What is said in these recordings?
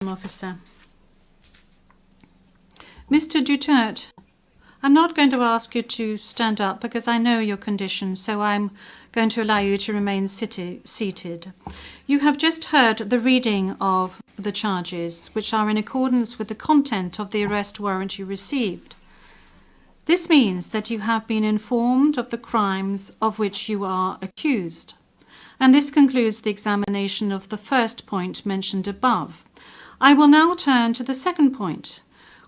Officer. Mr. Duterte, I'm not going to ask you to stand up because I know your condition, so I'm going to allow you to remain seated. You have just heard the reading of the charges, which are in accordance with the content of the arrest warrant you received. This means that you have been informed of the crimes of which you are accused. And this concludes the examination of the first point mentioned above. I will now turn to the second point,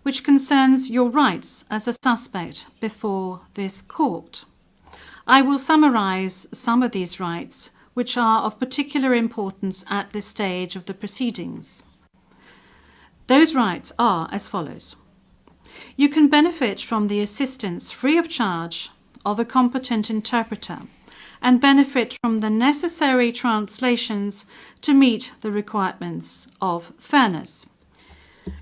which concerns your rights as a suspect before this court. I will summarize some of these rights, which are of particular importance at this stage of the proceedings. Those rights are as follows. You can benefit from the assistance free of charge of a competent interpreter and benefit from the necessary translations to meet the requirements of fairness.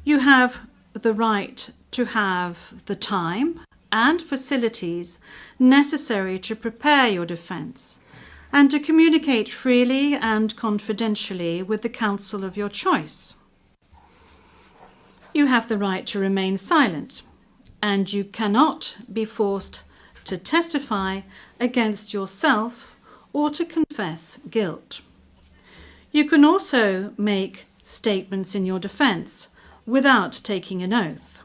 You have the right to have the time and facilities necessary to prepare your defense and to communicate freely and confidentially with the counsel of your choice. You have the right to remain silent, and you cannot be forced to testify against yourself or to confess guilt. You can also make statements in your defense without taking an oath.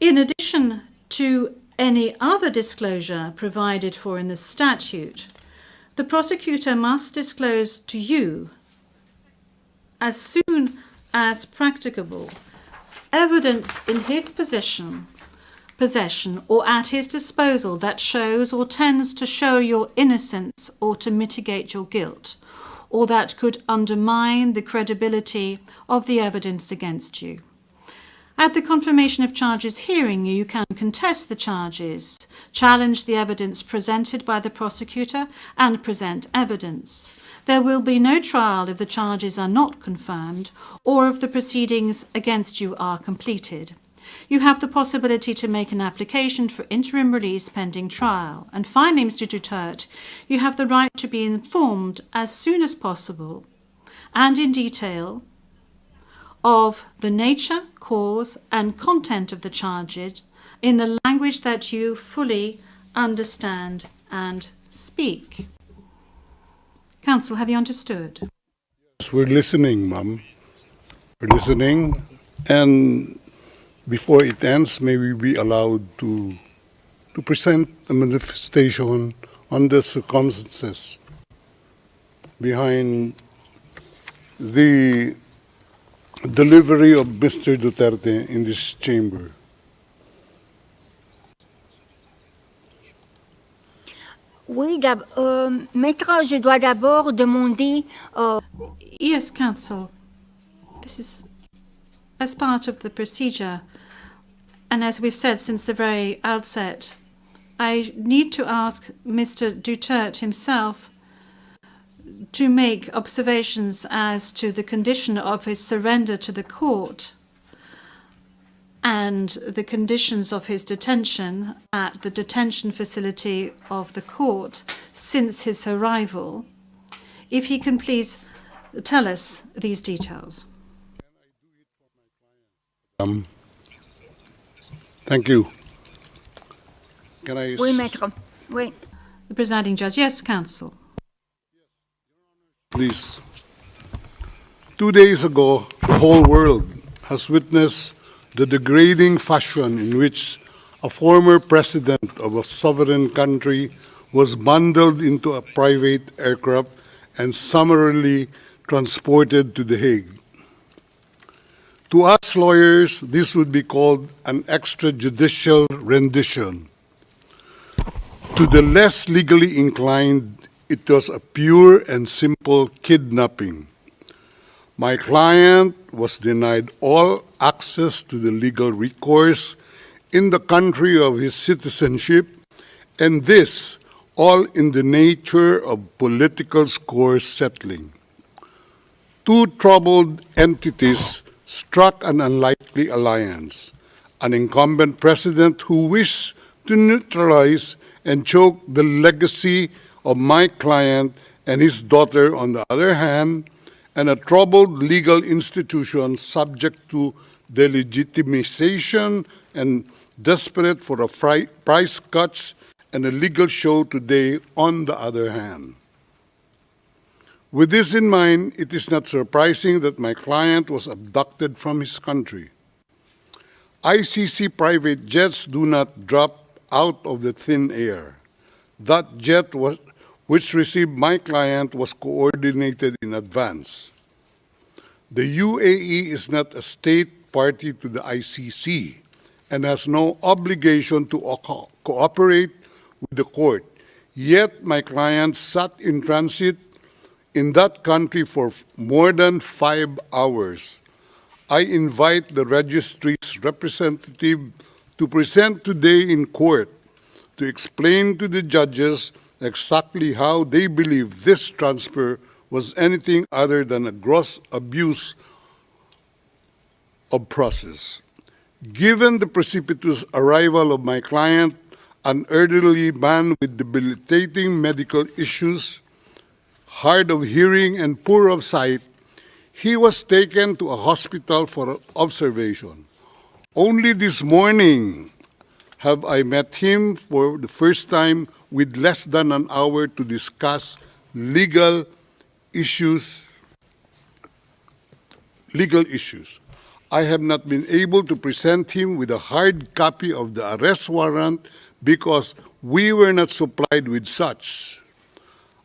In addition to any other disclosure provided for in the statute, the prosecutor must disclose to you, as soon as practicable, evidence in his possession or at his disposal that shows or tends to show your innocence or to mitigate your guilt, or that could undermine the credibility of the evidence against you. At the confirmation of charges hearing, you can contest the charges, challenge the evidence presented by the prosecutor, and present evidence. There will be no trial if the charges are not confirmed or if the proceedings against you are completed. You have the possibility to make an application for interim release pending trial. And finally, Mr. Duterte, you have the right to be informed as soon as possible and in detail of the nature, cause, and content of the charges in the language that you fully understand and speak. Counsel, have you understood? Yes, we're listening, ma'am. We're listening, and before it ends, may we be allowed to present a manifestation on the circumstances behind the delivery of Mr. Duterte in this chamber. Oui, maître, je dois d'abord demander... Yes, counsel. This is as part of the procedure. And as we've said since the very outset, I need to ask Mr. Duterte himself to make observations as to the condition of his surrender to the court and the conditions of his detention at the detention facility of the court since his arrival. If he can please tell us these details. Thank you. Can I... Oui, maître. Oui. The presiding judge. Yes, counsel. Please. 2 days ago, the whole world has witnessed the degrading fashion in which a former president of a sovereign country was bundled into a private aircraft and summarily transported to The Hague. To us lawyers, this would be called an extrajudicial rendition. To the less legally inclined, it was a pure and simple kidnapping. My client was denied all access to the legal recourse in the country of his citizenship, and this all in the nature of political score settling. Two troubled entities struck an unlikely alliance, an incumbent president who wished to neutralize and choke the legacy of my client and his daughter on the other hand, and a troubled legal institution subject to delegitimization and desperate for a price cuts and a legal show today, on the other hand. With this in mind, it is not surprising that my client was abducted from his country. ICC private jets do not drop out of the thin air. That jet which received my client was coordinated in advance. The UAE is not a state party to the ICC and has no obligation to cooperate with the court. Yet my client sat in transit in that country for more than 5 hours. I invite the registry's representative to present today in court to explain to the judges exactly how they believe this transfer was anything other than a gross abuse of process. Given the precipitous arrival of my client, an elderly man with debilitating medical issues, hard of hearing and poor of sight, he was taken to a hospital for observation. Only this morning have I met him for the first time with less than an hour to discuss legal issues. I have not been able to present him with a hard copy of the arrest warrant because we were not supplied with such.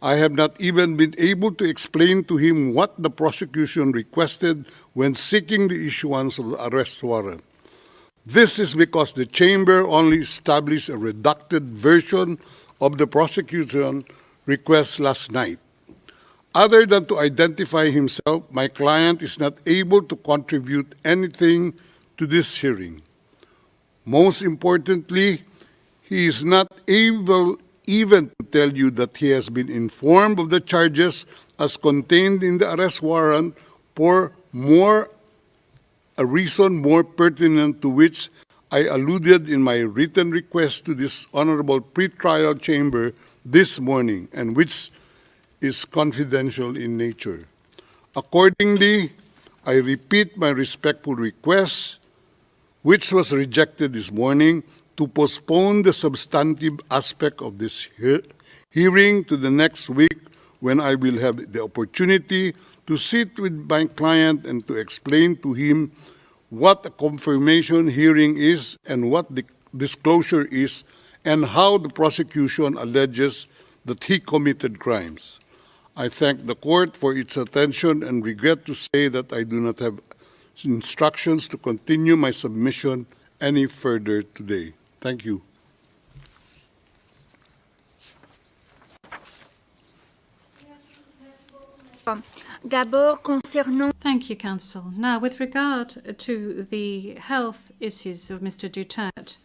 I have not even been able to explain to him what the prosecution requested when seeking the issuance of the arrest warrant. This is because the chamber only established a redacted version of the prosecution request last night. Other than to identify himself, my client is not able to contribute anything to this hearing. Most importantly, he is not able even to tell you that he has been informed of the charges as contained in the arrest warrant for a reason more pertinent to which I alluded in my written request to this honorable pretrial chamber this morning, and which is confidential in nature. Accordingly, I repeat my respectful request, which was rejected this morning, to postpone the substantive aspect of this hearing to the next week, when I will have the opportunity to sit with my client and to explain to him what a confirmation hearing is and what the disclosure is, and how the prosecution alleges that he committed crimes. I thank the court for its attention and regret to say that I do not have instructions to continue my submission any further today. Thank you. D'abord, concernant Thank you, Counsel. Now, with regard to the health issues of Mr. Duterte,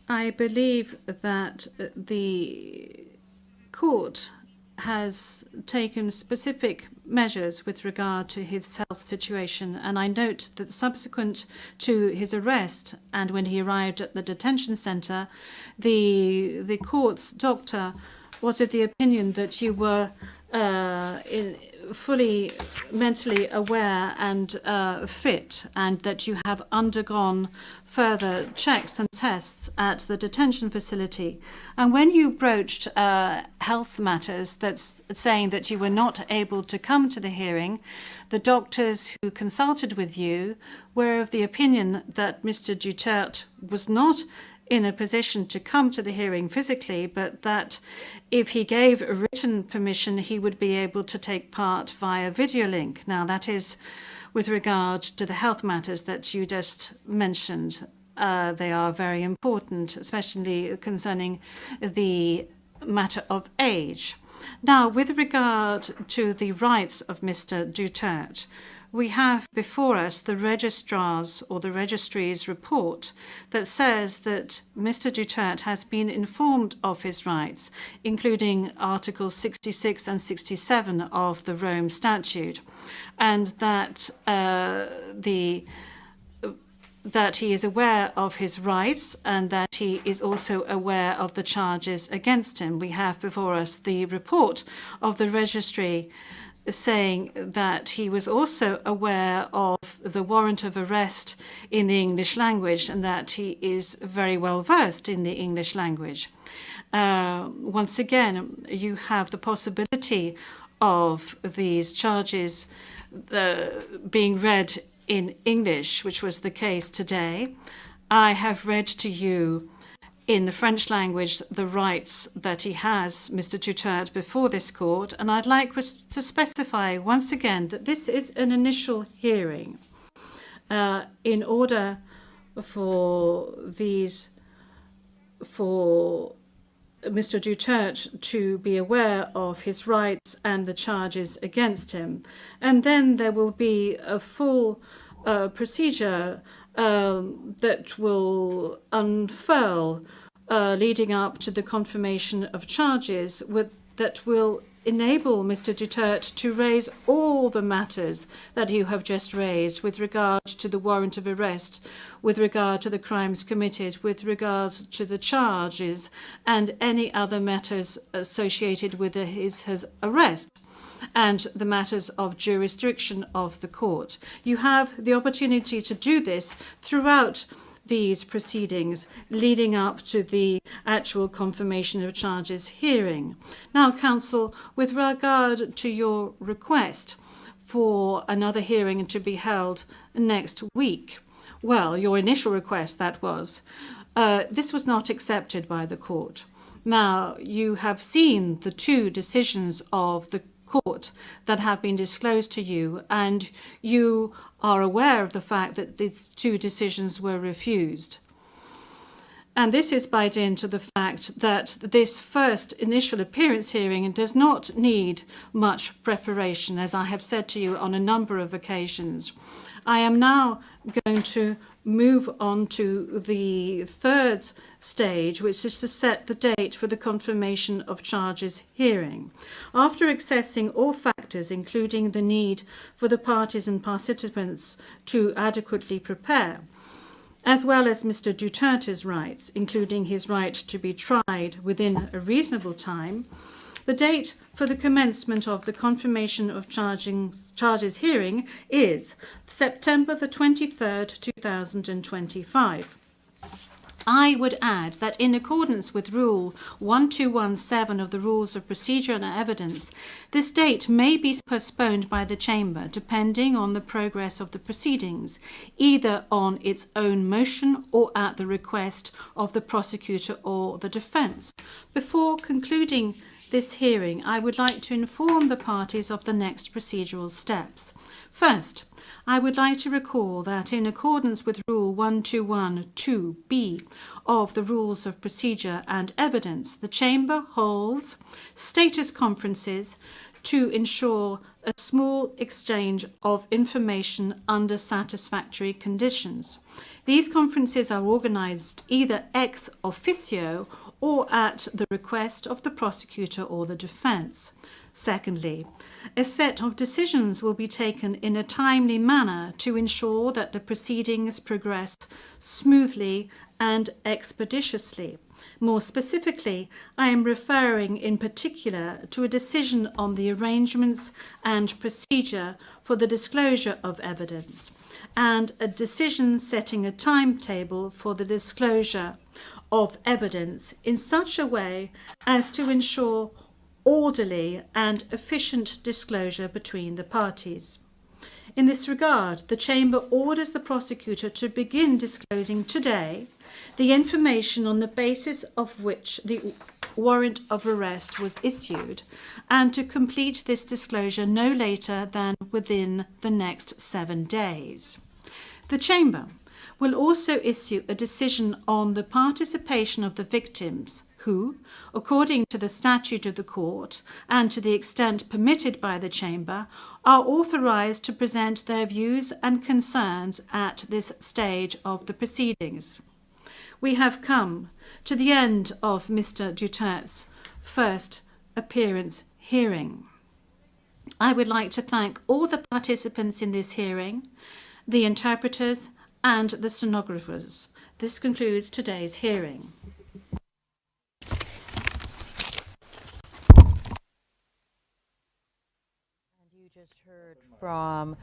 I believe that the court has taken specific measures with regard to his health situation, and I note that subsequent to his arrest and when he arrived at the detention centre, the court's doctor was of the opinion that you were fully mentally aware and fit, and that you have undergone further checks and tests at the detention facility. And when you broached health matters, that's saying that you were not able to come to the hearing, the doctors who consulted with you were of the opinion that Mr. Duterte was not in a position to come to the hearing physically, but that if he gave a written permission, he would be able to take part via video link. Now, that is with regard to the health matters that you just mentioned. They are very important, especially concerning the matter of age. Now, with regard to the rights of Mr. Duterte, we have before us the registrar's or the registry's report that says that Mr. Duterte has been informed of his rights, including Articles 66 and 67 of the Rome Statute, and that that he is aware of his rights and that he is also aware of the charges against him. We have before us the report of the registry saying that he was also aware of the warrant of arrest in the English language and that he is very well versed in the English language. Once again, you have the possibility of these charges being read in English, which was the case today. I have read to you in the French language the rights that he has, Mr. Duterte, before this court, and I'd like to specify once again that this is an initial hearing in order for Mr. Duterte to be aware of his rights and the charges against him. And then there will be a full procedure that will unfurl leading up to the confirmation of charges that will enable Mr. Duterte to raise all the matters that you have just raised with regard to the warrant of arrest, with regard to the crimes committed, with regards to the charges and any other matters associated with his arrest and the matters of jurisdiction of the court. You have the opportunity to do this throughout these proceedings leading up to the actual confirmation of charges hearing. Now, counsel, with regard to your request for another hearing to be held next week, well, your initial request, that was, this was not accepted by the court. Now, you have seen the two decisions of the court that have been disclosed to you, and you are aware of the fact that these two decisions were refused. And this is by dint of the fact that this first initial appearance hearing does not need much preparation, as I have said to you on a number of occasions. I am now going to move on to the third stage, which is to set the date for the confirmation of charges hearing. After assessing all factors, including the need for the parties and participants to adequately prepare, as well as Mr. Duterte's rights, including his right to be tried within a reasonable time, the date for the commencement of the confirmation of charges hearing is September the 23rd, 2025. I would add that in accordance with Rule 1217 of the Rules of Procedure and Evidence, this date may be postponed by the Chamber depending on the progress of the proceedings, either on its own motion or at the request of the prosecutor or the defence. Before concluding this hearing, I would like to inform the parties of the next procedural steps. First, I would like to recall that in accordance with Rule 1212B of the Rules of Procedure and Evidence, the Chamber holds status conferences to ensure a small exchange of information under satisfactory conditions. These conferences are organised either ex officio or at the request of the prosecutor or the defence. Secondly, a set of decisions will be taken in a timely manner to ensure that the proceedings progress smoothly and expeditiously. More specifically, I am referring in particular to a decision on the arrangements and procedure for the disclosure of evidence, and a decision setting a timetable for the disclosure of evidence in such a way as to ensure orderly and efficient disclosure between the parties. In this regard, the Chamber orders the prosecutor to begin disclosing today the information on the basis of which the warrant of arrest was issued, and to complete this disclosure no later than within the next 7 days. The Chamber will also issue a decision on the participation of the victims who, according to the statute of the court and to the extent permitted by the Chamber, are authorised to present their views and concerns at this stage of the proceedings. We have come to the end of Mr. Duterte's first appearance hearing. I would like to thank all the participants in this hearing, the interpreters and the stenographers. This concludes today's hearing. just heard from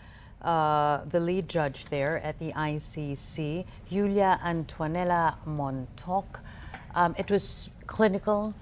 the lead judge there at the ICC, Julia Antonella Montauk. It was clinical,